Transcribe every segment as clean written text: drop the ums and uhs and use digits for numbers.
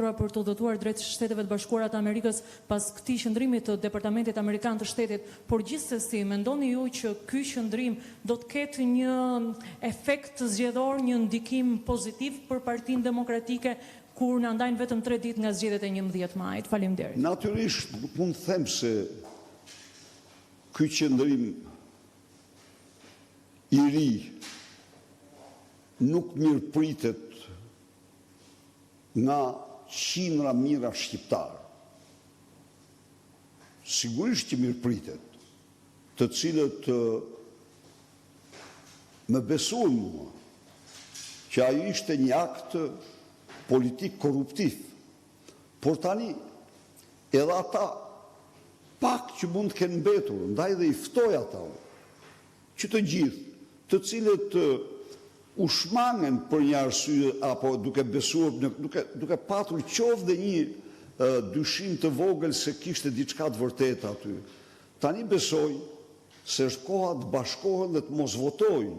për të udhëtuar drejt Shteteve të Bashkuara të Amerikës pas këtij qëndrimi të Departamentit Amerikan të Shtetit, por gjithsesi mendoni ju që ky qëndrim do të ketë një efekt zgjedhor, një ndikim pozitiv për Partinë Demokratike kur na ndajnë vetëm 3 ditë nga zgjedhjet e 11 majit? Faleminderit. Natyrisht nuk mund të them se ky qëndrim i ri nuk mirëpritet nga qindra mijëra shqiptarë. Sigurisht që mirëpritet, të cilët më besojnë mua që ajo ishte një akt politik korruptiv. Por tani edhe ata pak që mund të kenë mbetur, ndaj dhe i ftoj ata që të gjithë, të cilët u shmangen për një arsye apo duke besuar, duke patur qoftë dhe një dyshim të vogël se kishte diçka të vërtetë aty. Tani besoj se është koha të bashkohen dhe të mos votojnë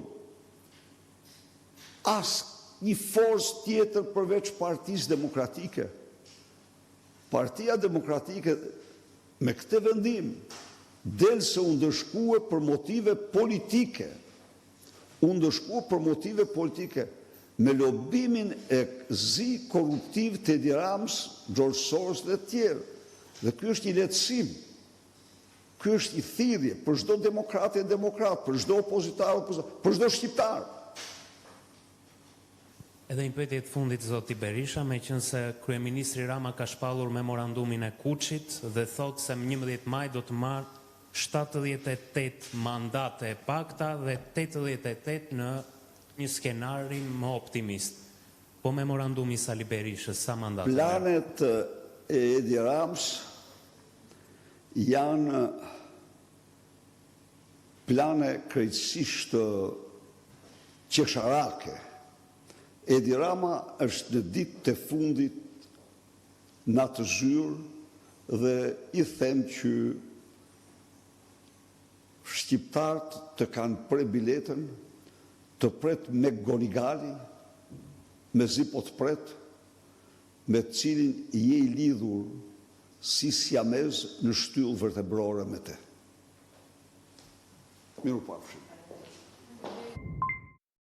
as një forcë tjetër përveç Partisë Demokratike. Partia Demokratike me këtë vendim del se u ndëshkue për motive politike. U ndëshkue për motive politike me lobimin e zi korruptiv të Edi Ramës, George Soros dhe tjerë. Dhe ky është një lehtësim. Ky është një thirrje për çdo demokrat e demokrat, për çdo opozitar, për çdo shqiptar. Edhe një pyetje të fundit, zoti Berisha, meqense kryeministri Rama ka shpallur memorandumin e Kuçit dhe thotë se 11 maj do të marrë 78 mandate e pakta dhe 88 në një skenarin më optimist. Po memorandumi i Sali Berishës, sa mandate? Planet e Edi Ramës janë plane krejtësisht qesharake. Edi Rama është në ditë të fundit natë zyrë dhe i them që shqiptarët të kanë pre biletën, të pret me Gonigali, me Zipo të pret, me cilin je i lidhur si siamez në shtyllë vertebrore me te. Miru pafshim.